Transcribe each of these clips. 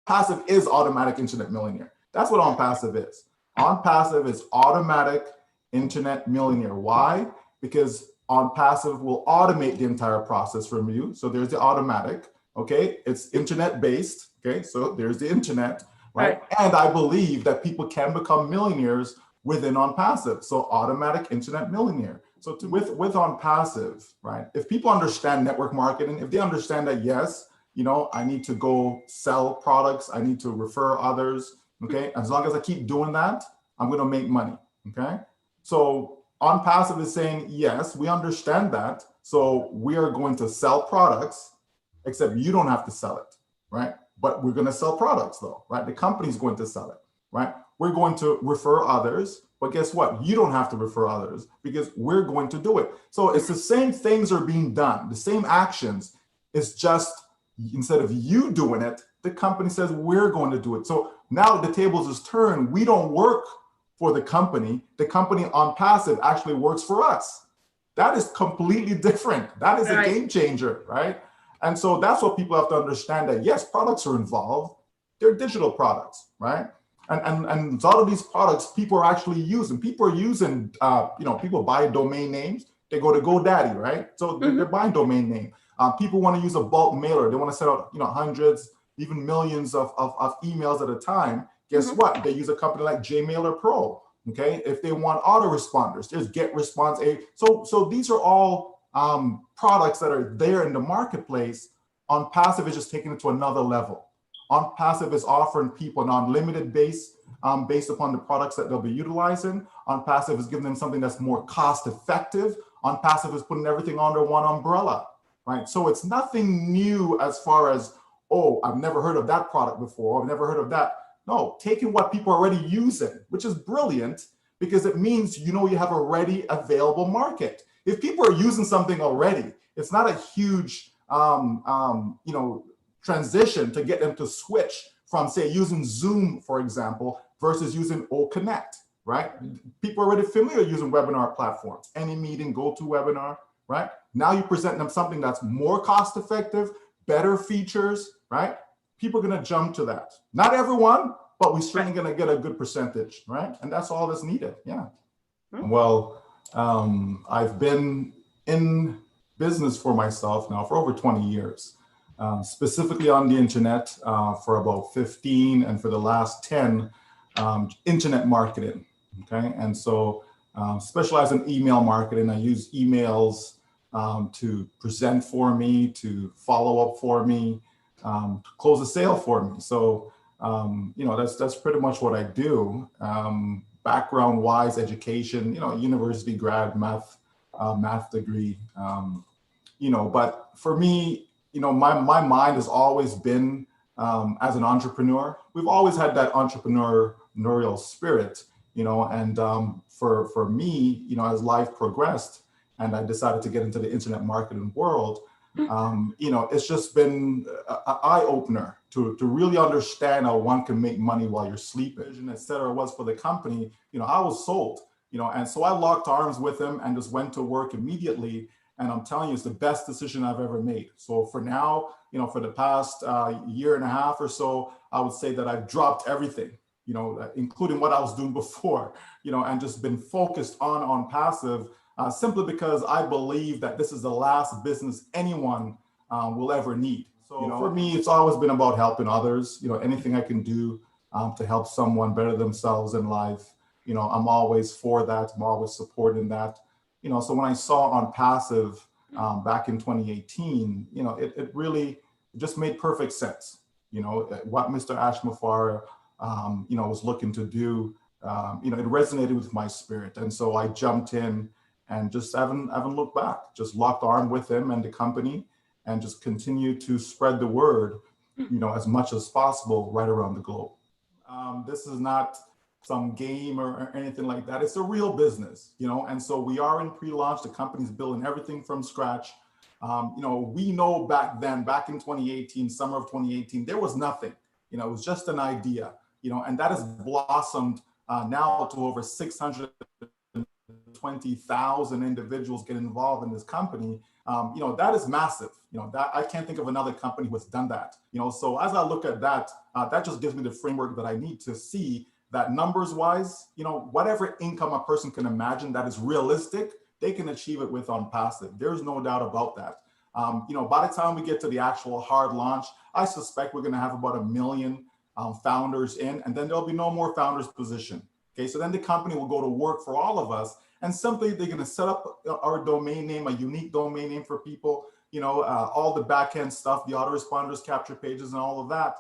OnPassive is automatic internet millionaire. That's what OnPassive is. OnPassive is automatic internet millionaire. Why? Because OnPassive will automate the entire process from you. So there's the automatic, okay? It's internet based, okay? So there's the internet, right? And I believe that people can become millionaires within OnPassive. So automatic internet millionaire. So with OnPassive, right? If people understand network marketing, if they understand that, yes, you know, I need to go sell products, I need to refer others, okay? As long as I keep doing that, I'm gonna make money, okay? So OnPassive is saying, yes, we understand that. So we are going to sell products, except you don't have to sell it, right? But we're gonna sell products though, right? The company's going to sell it, right? We're going to refer others, but guess what? You don't have to refer others because we're going to do it. So it's the same things are being done, the same actions. It's just, instead of you doing it, the company says we're going to do it. So now the tables is turned. We don't work for the company. The company OnPassive actually works for us. That is completely different. That is a game changer, right? And so that's what people have to understand, that yes, products are involved. They're digital products, right? And a lot of these products people are actually using. People are using, you know, people buy domain names. They go to GoDaddy, right? So they're buying domain name. People want to use a bulk mailer. They want to send out, you know, hundreds, even millions of emails at a time. Guess what? They use a company like JMailer Pro. Okay, if they want autoresponders, there's GetResponse. So these are all products that are there in the marketplace. OnPassive is just taking it to another level. OnPassive is offering people an unlimited base based upon the products that they'll be utilizing. OnPassive is giving them something that's more cost effective. OnPassive is putting everything under one umbrella, right? So it's nothing new as far as, oh, I've never heard of that product before. I've never heard of that. No, taking what people are already using, which is brilliant because it means, you know, you have a ready available market. If people are using something already, it's not a huge, you know, transition to get them to switch from, say, using Zoom, for example, versus using OConnect, right? People are already familiar using webinar platforms, AnyMeeting, GoToWebinar, right? Now you present them something that's more cost effective, better features, right? People are gonna jump to that. Not everyone, but we're certainly gonna get a good percentage, right? And that's all that's needed, yeah. Well, I've been in business for myself now for over 20 years. Specifically on the internet for about 15, and for the last 10, internet marketing, okay? And so specialize in email marketing. I use emails to present for me, to follow up for me, to close a sale for me. So, you know, that's pretty much what I do. Background-wise, education, you know, university grad, math degree, you know, but for me, you know, my mind has always been as an entrepreneur. We've always had that entrepreneurial spirit, you know, and for me, you know, as life progressed and I decided to get into the internet marketing world, you know, it's just been an eye-opener to really understand how one can make money while you're sleeping, and et cetera. It was for the company, you know, I was sold, you know, and so I locked arms with him and just went to work immediately. And I'm telling you, it's the best decision I've ever made. So for now, you know, for the past year and a half or so, I would say that I've dropped everything, you know, including what I was doing before, you know, and just been focused on passive, simply because I believe that this is the last business anyone will ever need. So, you know, for me, it's always been about helping others. You know, anything I can do to help someone better themselves in life, you know, I'm always for that. I'm always supporting that. You know, so when I saw OnPassive back in 2018, you know, it really just made perfect sense. You know, what Mr. Ashmafar, you know, was looking to do, you know, it resonated with my spirit. And so I jumped in and just haven't looked back, just locked arm with him and the company and just continue to spread the word, you know, as much as possible right around the globe. This is not some game or anything like that. It's a real business, you know, and so we are in pre-launch. The company's building everything from scratch. You know, we know back then, back in 2018, summer of 2018, there was nothing, you know, it was just an idea, you know, and that has blossomed now to over 620 120,000 individuals get involved in this company, that is massive. That I can't think of another company who has done that. So as I look at that, that just gives me the framework that I need to see that numbers wise, whatever income a person can imagine that is realistic, they can achieve it with ONPASSIVE. There's no doubt about that. By the time we get to the actual hard launch, I suspect we're going to have about 1 million founders in, and then there'll be no more founders position. Okay, so then the company will go to work for all of us, and simply they're going to set up our domain name, a unique domain name for people, all the back-end stuff, the autoresponders, capture pages, and all of that.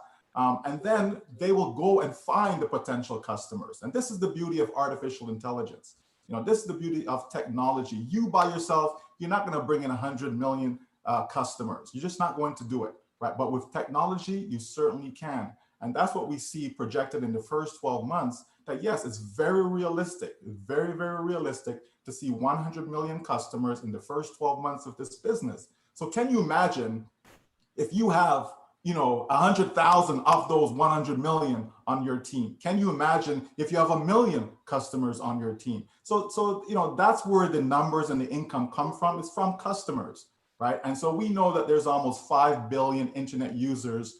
And then they will go and find the potential customers. And this is the beauty of artificial intelligence. This is the beauty of technology. You by yourself, you're not going to bring in 100 million customers. You're just not going to do it, right? But with technology, you certainly can. And that's what we see projected in the first 12 months, that yes, it's very realistic, very, very realistic to see 100 million customers in the first 12 months of this business. So can you imagine if you have 100,000 of those 100 million on your team? Can you imagine if you have 1 million customers on your team? So that's where the numbers and the income come from. It's from customers, right? And so we know that there's almost 5 billion internet users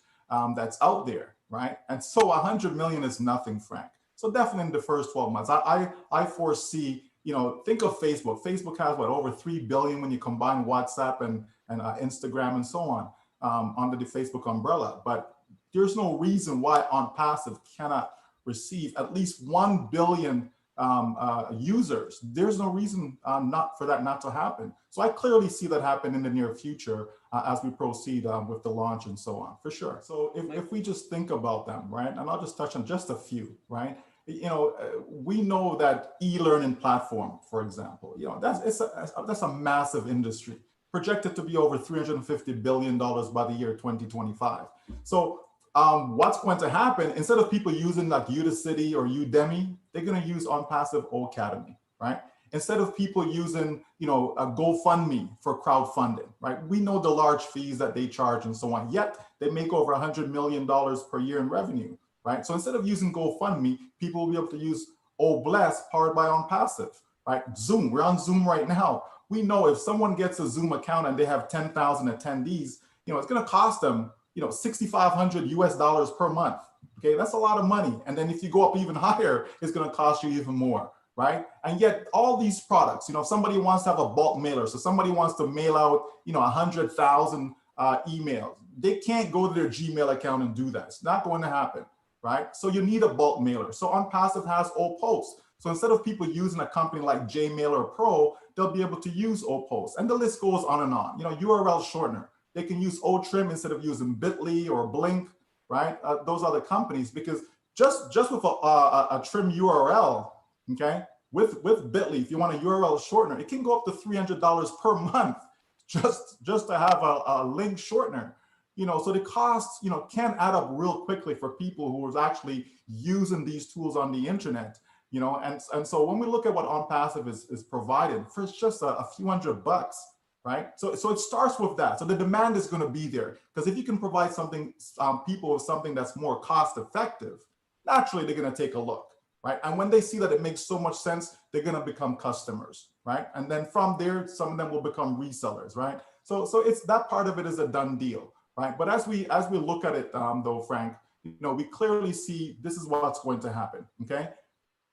that's out there, right? And so 100 million is nothing, Frank. So definitely in the first 12 months, I foresee, think of Facebook. Facebook has over 3 billion when you combine WhatsApp and Instagram and so on. Under the Facebook umbrella, but there's no reason why ONPASSIVE cannot receive at least 1 billion users. There's no reason not for that not to happen. So I clearly see that happen in the near future as we proceed with the launch and so on, for sure. So if we just think about them, right, and I'll just touch on just a few, right? We know that e-learning platform, for example, that's a massive industry, projected to be over $350 billion by the year 2025. So what's going to happen, instead of people using like Udacity or Udemy, they're going to use ONPASSIVE Academy, right? Instead of people using, a GoFundMe for crowdfunding, right? We know the large fees that they charge and so on, yet they make over $100 million per year in revenue, right? So instead of using GoFundMe, people will be able to use OBless powered by ONPASSIVE, right? Zoom, we're on Zoom right now. We know if someone gets a Zoom account and they have 10,000 attendees, it's going to cost them, $6,500 per month. Okay, that's a lot of money. And then if you go up even higher, it's going to cost you even more, right? And yet all these products, if somebody wants to have a bulk mailer, so somebody wants to mail out, 100,000 emails, they can't go to their Gmail account and do that. It's not going to happen, right? So you need a bulk mailer. So ONPASSIVE has OPost. So instead of people using a company like JMailer Pro, they'll be able to use OPost. And the list goes on and on. URL shortener. They can use OTrim instead of using Bitly or Blink, right? Those other companies, because just with a trim URL, okay, with Bitly, if you want a URL shortener, it can go up to $300 per month just to have a link shortener. So the costs, can add up real quickly for people who are actually using these tools on the internet. And so when we look at what ONPASSIVE is provided, for just a few $100, right? So it starts with that. So the demand is going to be there, because if you can provide something, people with something that's more cost effective, naturally they're going to take a look, right? And when they see that it makes so much sense, they're going to become customers, right? And then from there, some of them will become resellers, right? So it's that part of it is a done deal, right? But as we look at it, though, Frank, we clearly see this is what's going to happen, okay?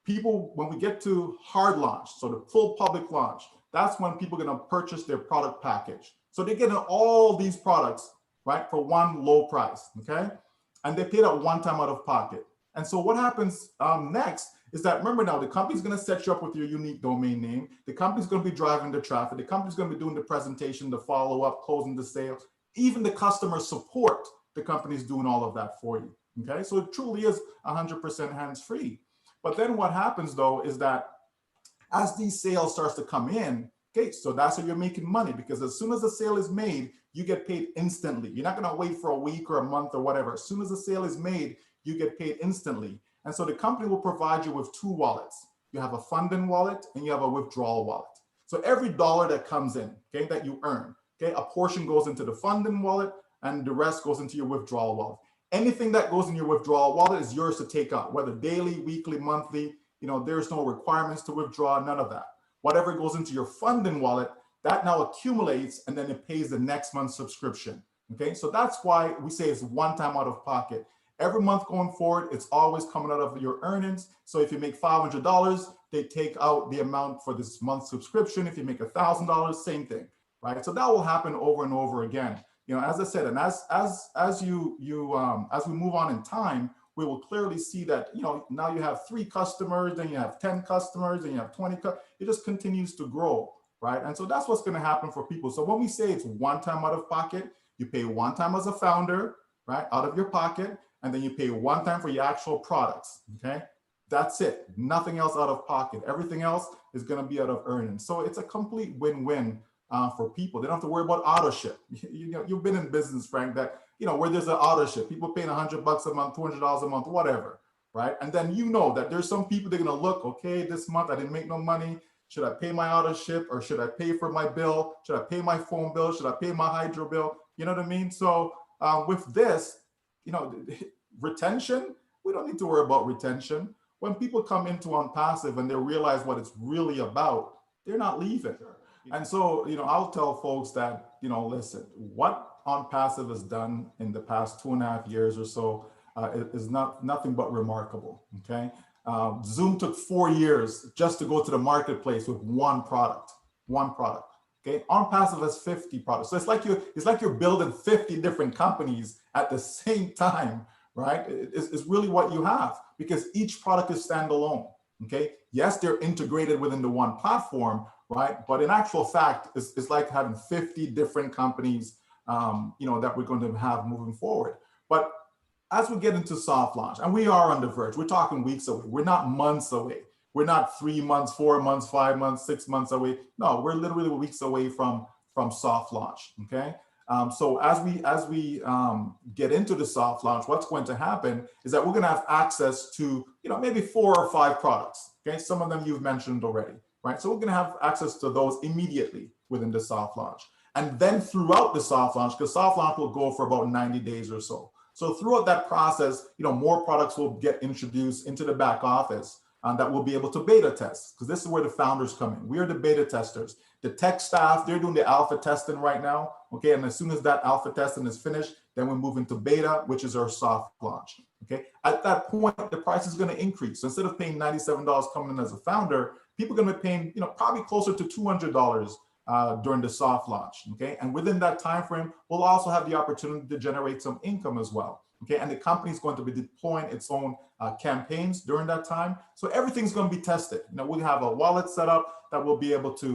People, when we get to hard launch, so the full public launch, that's when people are going to purchase their product package. So they're getting all these products, right, for one low price, okay? And they pay that one time out of pocket. And so what happens next is that, remember now, the company's going to set you up with your unique domain name. The company's going to be driving the traffic. The company's going to be doing the presentation, the follow-up, closing the sale. Even the customer support, the company's doing all of that for you, okay? So it truly is 100% hands-free. But then what happens, though, is that as these sales starts to come in, okay, so that's how you're making money, because as soon as the sale is made, you get paid instantly. You're not going to wait for a week or a month or whatever. As soon as the sale is made, you get paid instantly. And so the company will provide you with 2 wallets. You have a funding wallet and you have a withdrawal wallet. So every dollar that comes in, okay, that you earn, okay, a portion goes into the funding wallet and the rest goes into your withdrawal wallet. Anything that goes in your withdrawal wallet is yours to take out, whether daily, weekly, monthly. There's no requirements to withdraw, none of that. whatever goes into your funding wallet, that now accumulates and then it pays the next month's subscription. Okay, so that's why we say it's one time out of pocket. Every month going forward, it's always coming out of your earnings. So if you make $500, they take out the amount for this month's subscription. If you make $1,000, same thing, right? So that will happen over and over again. You know, as I said, and as we move on in time, we will clearly see that, you know, now you have 3 customers, then you have 10 customers, then you have 20. It just continues to grow, right? And so that's what's going to happen for people. So when we say it's one time out of pocket, you pay one time as a founder, right, out of your pocket, and then you pay one time for your actual products, okay? That's it. Nothing else out of pocket. Everything else is going to be out of earnings. So it's a complete win-win for people. They don't have to worry about auto ship. You know, you've been in business, Frank, that, you know, where there's an auto ship, people paying $100 a month, $200 a month, whatever, right? And then you know that there's some people, they're going to look, okay, this month I didn't make no money. Should I pay my auto ship, or should I pay for my bill? Should I pay my phone bill? Should I pay my hydro bill? You know what I mean? So with this, you know, retention, we don't need to worry about retention. When people come into ONPASSIVE and they realize what it's really about, they're not leaving. And so, you know, I'll tell folks that, you know, listen, what ONPASSIVE has done in the past 2.5 years or so is nothing but remarkable, okay? Zoom took 4 years just to go to the marketplace with one product. Okay, ONPASSIVE has 50 products. So it's like you're building 50 different companies at the same time, right? It's really what you have, because each product is standalone. Okay, yes, they're integrated within the one platform, right? But in actual fact, it's like having 50 different companies, you know, that we're going to have moving forward. But as we get into soft launch, and we are on the verge, we're talking weeks away. We're not months away. We're not 3 months, 4 months, 5 months, 6 months away. No, we're literally weeks away from soft launch. Okay. So as we get into the soft launch, what's going to happen is that we're going to have access to, you know, maybe 4 or 5 products. Okay. Some of them you've mentioned already, right? So we're going to have access to those immediately within the soft launch. And then throughout the soft launch, because soft launch will go for about 90 days or so. So throughout that process, you know, more products will get introduced into the back office that we'll be able to beta test, because this is where the founders come in. We are the beta testers. The tech staff, they're doing the alpha testing right now. Okay, and as soon as that alpha testing is finished, then we move into beta, which is our soft launch. Okay, at that point, the price is going to increase. So instead of paying $97 coming in as a founder, people are going to be paying, you know, probably closer to $200 during the soft launch. Okay, and within that time frame, we'll also have the opportunity to generate some income as well. Okay, and the company is going to be deploying its own campaigns during that time. So everything's going to be tested. You know, we have a wallet set up that will be able to,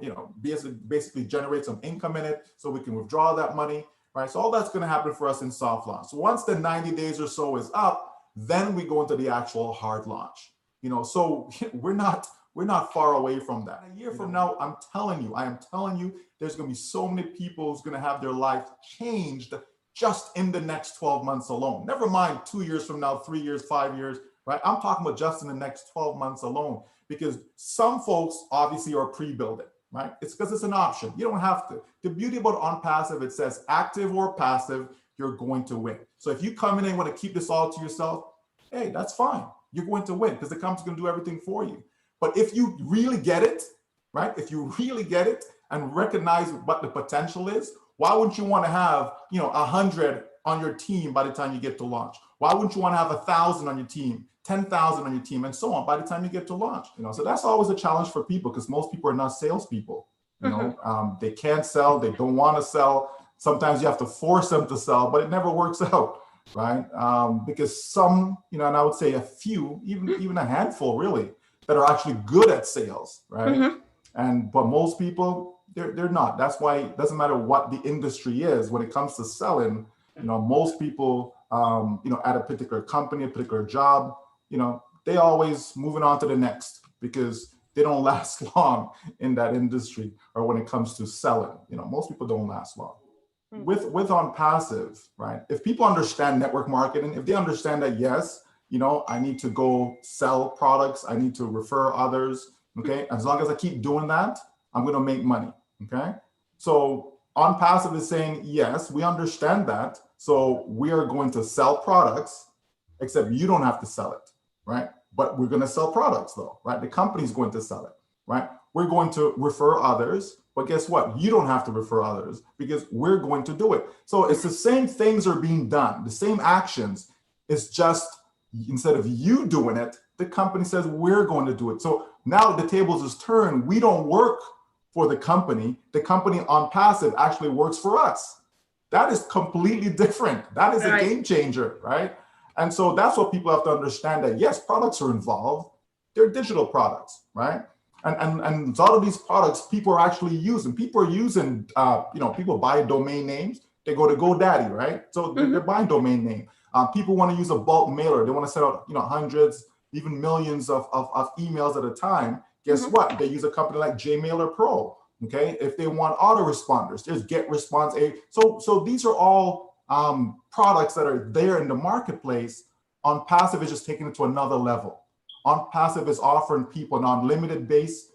you know, basically generate some income in it, so we can withdraw that money, right? So all that's going to happen for us in soft launch. So once the 90 days or so is up, then we go into the actual hard launch. You know, so we're not far away from that. A year from now, I am telling you, there's going to be so many people who's going to have their life changed just in the next 12 months alone. Never mind 2 years from now, 3 years, 5 years, right? I'm talking about just in the next 12 months alone, because some folks obviously are pre-building, right? It's because it's an option. You don't have to. The beauty about ONPASSIVE, it says active or passive, you're going to win. So if you come in and want to keep this all to yourself, hey, that's fine. You're going to win, because the company's going to do everything for you. But if you really get it, right? If you really get it and recognize what the potential is, why wouldn't you want to have, you know, 100 on your team by the time you get to launch? Why wouldn't you want to have 1,000 on your team, 10,000 on your team, and so on by the time you get to launch? You know, so that's always a challenge for people, because most people are not salespeople. You know, they can't sell, they don't want to sell. Sometimes you have to force them to sell, but it never works out, right? Because some, you know, and I would say a few, even a handful, really, that are actually good at sales, right? But most people, they're not. That's why it doesn't matter what the industry is when it comes to selling. You know, most people, you know, at a particular company, a particular job, you know, they always moving on to the next, because they don't last long in that industry, or when it comes to selling. You know, most people don't last long. With ONPASSIVE, right? If people understand network marketing, if they understand that, yes, you know, I need to go sell products, I need to refer others. Okay, as long as I keep doing that, I'm going to make money. Okay, so ONPASSIVE is saying, yes, we understand that. So we are going to sell products, except you don't have to sell it, right? But we're going to sell products though, right? The company's going to sell it, right? we're going to refer others. But guess what? You don't have to refer others because we're going to do it. So it's the same things are being done, the same actions. It's just instead of you doing it, the company says we're going to do it. So now the tables is turned. We don't work for the company. The company ONPASSIVE actually works for us. That is completely different. That is a game changer, right? And so that's what people have to understand, that yes, products are involved. They're digital products, right? And a lot of these products people are actually using. People are using, people buy domain names. They go to GoDaddy, right? So they're buying domain name. People want to use a bulk mailer. They want to send out, hundreds, even millions of emails at a time. Guess what? They use a company like JMailer Pro. Okay, if they want autoresponders, there's GetResponse. So these are all products that are there in the marketplace. ONPASSIVE is just taking it to another level. ONPASSIVE is offering people an unlimited base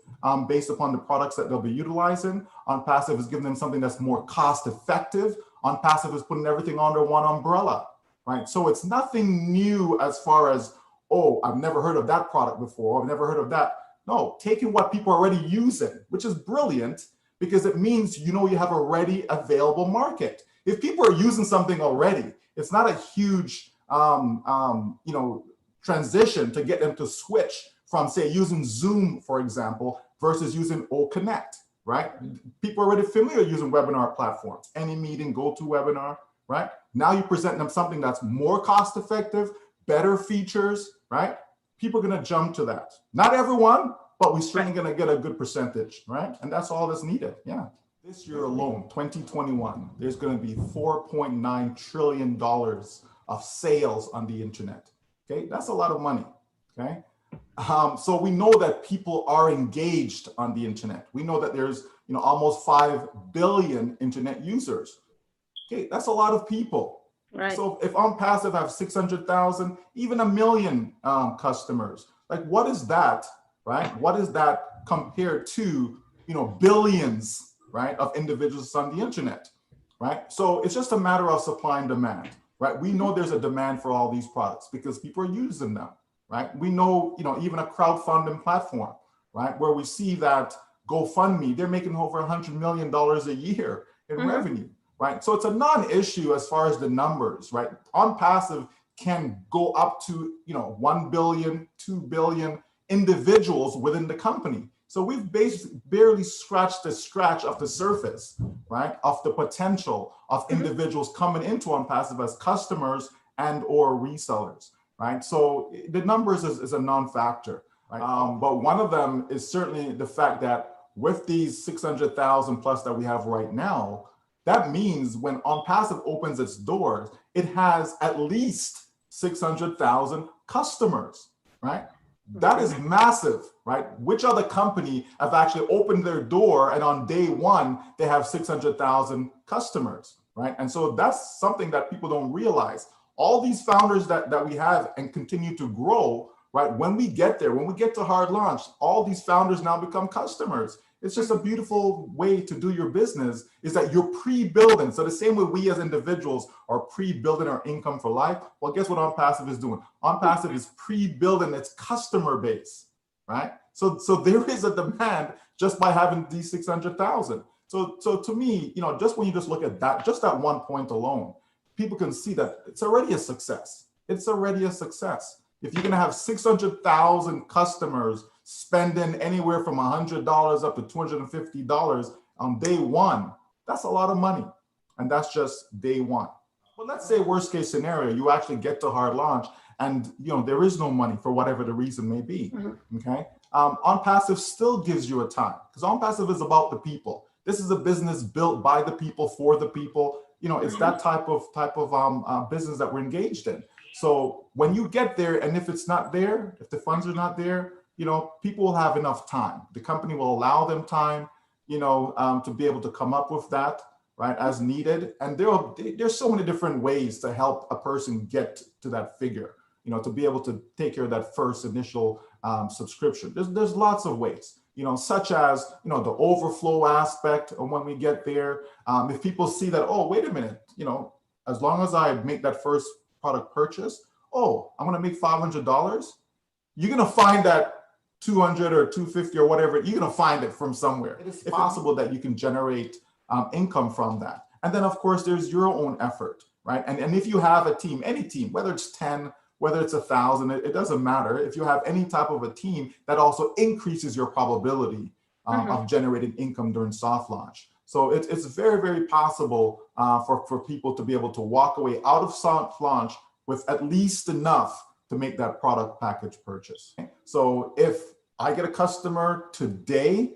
based upon the products that they'll be utilizing. ONPASSIVE is giving them something that's more cost effective. ONPASSIVE is putting everything under one umbrella, right? So it's nothing new as far as, oh, I've never heard of that product before. I've never heard of that. No, taking what people are already using, which is brilliant because it means you have a ready available market. If people are using something already, it's not a huge transition to get them to switch from, say, using Zoom, for example, versus using OConnect, right? People are already familiar using webinar platforms, AnyMeeting, GoToWebinar, right? Now you present them something that's more cost effective, better features, right? People are going to jump to that. Not everyone, but we're certainly going to get a good percentage, right? And that's all that's needed. Yeah. This year alone, 2021, there's going to be $4.9 trillion of sales on the internet. Okay, that's a lot of money. Okay, so we know that people are engaged on the internet. We know that there's almost 5 billion internet users. Okay, that's a lot of people. Right. So if ONPASSIVE have 600,000, even 1 million customers, like what is that, right? What is that compared to billions, right, of individuals on the internet, right? So it's just a matter of supply and demand. Right, we know there's a demand for all these products because people are using them, right? We know, even a crowdfunding platform, right, where we see that GoFundMe, they're making over $100 million a year in revenue, right? So it's a non-issue as far as the numbers, right? ONPASSIVE can go up to, 1 billion, 2 billion individuals within the company. So we've basically barely scratched the scratch of the surface, right, of the potential of individuals coming into ONPASSIVE as customers and or resellers, right? So the numbers is a non-factor, right? But one of them is certainly the fact that with these 600,000 plus that we have right now, that means when ONPASSIVE opens its doors, it has at least 600,000 customers, right? That is massive, right? Which other company have actually opened their door and on day one, they have 600,000 customers, right? And so that's something that people don't realize. All these founders that we have and continue to grow, right? When we get there, when we get to hard launch, all these founders now become customers. It's just a beautiful way to do your business is that you're pre-building. So the same way we as individuals are pre-building our income for life, well, guess what ONPASSIVE is doing? ONPASSIVE is pre-building its customer base, right? So there is a demand just by having these 600,000. So to me, just when you just look at that, just that one point alone, people can see that it's already a success. It's already a success. If you're going to have 600,000 customers spending anywhere from $100 up to $250 on day one, that's a lot of money. And that's just day one. But let's say worst case scenario, you actually get to hard launch and there is no money for whatever the reason may be, okay? ONPASSIVE still gives you a time because ONPASSIVE is about the people. This is a business built by the people for the people. It's that type of business that we're engaged in. So when you get there, and if it's not there, if the funds are not there, people will have enough time. The company will allow them time, to be able to come up with that, right, as needed. And there's so many different ways to help a person get to that figure, to be able to take care of that first initial subscription. There's lots of ways, such as, the overflow aspect of when we get there. If people see that, oh, wait a minute, as long as I make that first product purchase, oh, I'm going to make $500. You're going to find that 200 or 250 or whatever, you're going to find it from somewhere. It is possible that you can generate income from that. And then, of course, there's your own effort, right? And if you have a team, any team, whether it's 10, whether it's 1,000, it doesn't matter. If you have any type of a team, that also increases your probability of generating income during soft launch. So it's very, very possible for people to be able to walk away out of soft launch with at least enough to make that product package purchase. So if I get a customer today,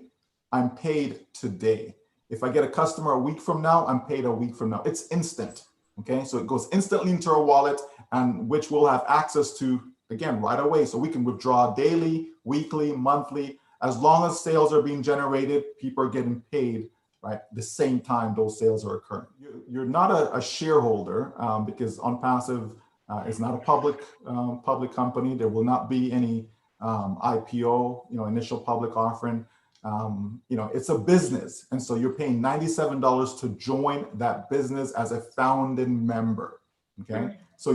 I'm paid today. If I get a customer a week from now, I'm paid a week from now. It's instant, okay? So it goes instantly into our wallet, and which we'll have access to, again, right away. So we can withdraw daily, weekly, monthly. As long as sales are being generated, people are getting paid, right? The same time those sales are occurring. You're not a shareholder because ONPASSIVE is not a public company. There will not be any IPO, initial public offering. It's a business. And so you're paying $97 to join that business as a founding member, okay? So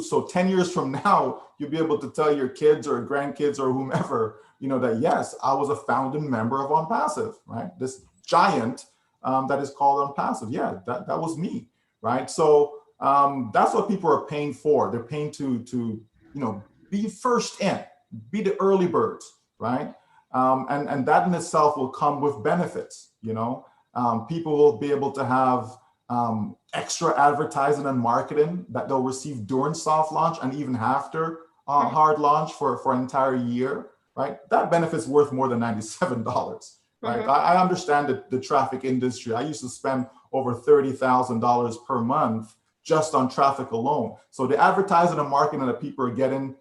so 10 years from now, you'll be able to tell your kids or grandkids or whomever, that yes, I was a founding member of ONPASSIVE, right? This giant that is called ONPASSIVE. Yeah, that was me, right? So that's what people are paying for. They're paying to be first in, be the early birds, right? And that in itself will come with benefits. People will be able to have extra advertising and marketing that they'll receive during soft launch and even after hard launch for an entire year, right? That benefit's worth more than $97, right? I understand the traffic industry. I used to spend over $30,000 per month just on traffic alone. So the advertising and marketing that people are getting,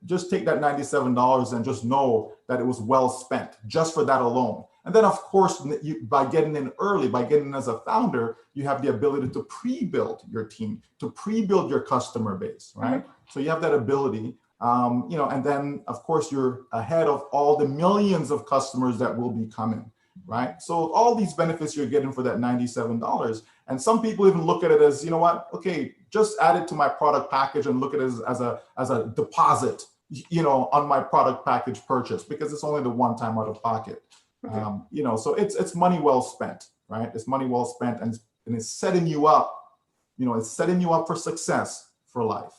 just take that $97 and just know that it was well spent just for that alone. And then, of course, by getting in early, by getting in as a founder, you have the ability to pre-build your team, to pre-build your customer base, right? So you have that ability, and then, of course, you're ahead of all the millions of customers that will be coming, right? So all these benefits you're getting for that $97. And some people even look at it as, okay, just add it to my product package and look at it as a deposit, on my product package purchase, because it's only the one time out of pocket. So it's money well spent, right? It's money well spent, and it's setting you up, it's setting you up for success for life,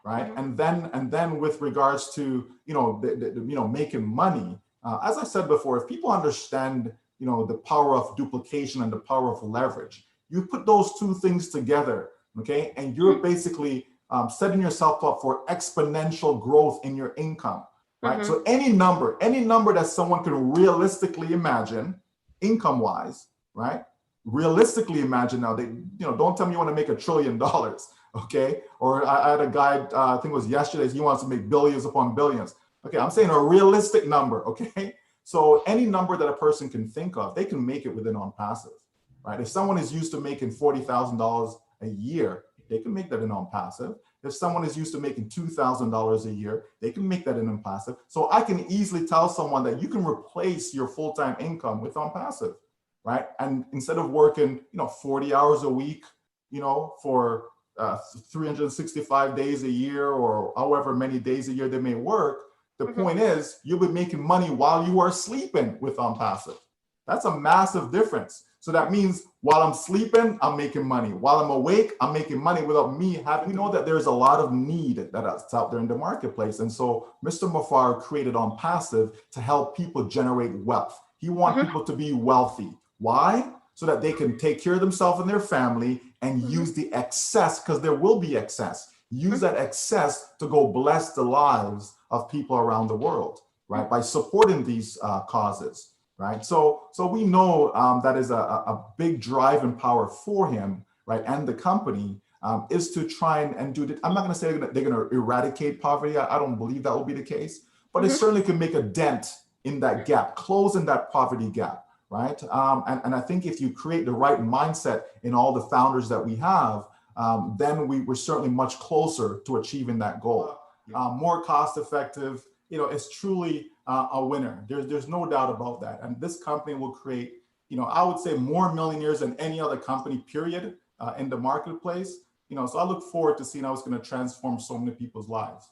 right? And then with regards to, making money, as I said before, if people understand, the power of duplication and the power of leverage, you put those two things together, okay? And you're basically setting yourself up for exponential growth in your income, right? So any number that someone can realistically imagine, income-wise, right? Realistically imagine now, don't tell me you want to make $1 trillion, okay? Or I had a guy, I think it was yesterday, he wants to make billions upon billions. Okay, I'm saying a realistic number, okay? So any number that a person can think of, they can make it within ONPASSIVE, right? If someone is used to making $40,000 a year, they can make that in ONPASSIVE. If someone is used to making $2,000 a year, they can make that in ONPASSIVE. So I can easily tell someone that you can replace your full-time income with ONPASSIVE, right? And instead of working, 40 hours a week, for 365 days a year, or however many days a year they may work, the point is you'll be making money while you are sleeping with ONPASSIVE. That's a massive difference. So that means while I'm sleeping, I'm making money. While I'm awake, I'm making money without me having. We know that there's a lot of need that's out there in the marketplace. And so Mr. Mafar created ONPASSIVE to help people generate wealth. He wants people to be wealthy. Why? So that they can take care of themselves and their family and use the excess, because there will be excess. Use that excess to go bless the lives of people around the world, right? By supporting these causes. Right, so we know that is a big driving power for him, right, and the company is to try and do that. I'm not going to say they're going to eradicate poverty. I don't believe that will be the case, but it certainly can make a dent in that gap, closing that poverty gap, right? And I think if you create the right mindset in all the founders that we have, then we're certainly much closer to achieving that goal. More cost effective, it's truly a winner. There's no doubt about that. And this company will create, I would say more millionaires than any other company, period, in the marketplace. So I look forward to seeing how it's going to transform so many people's lives.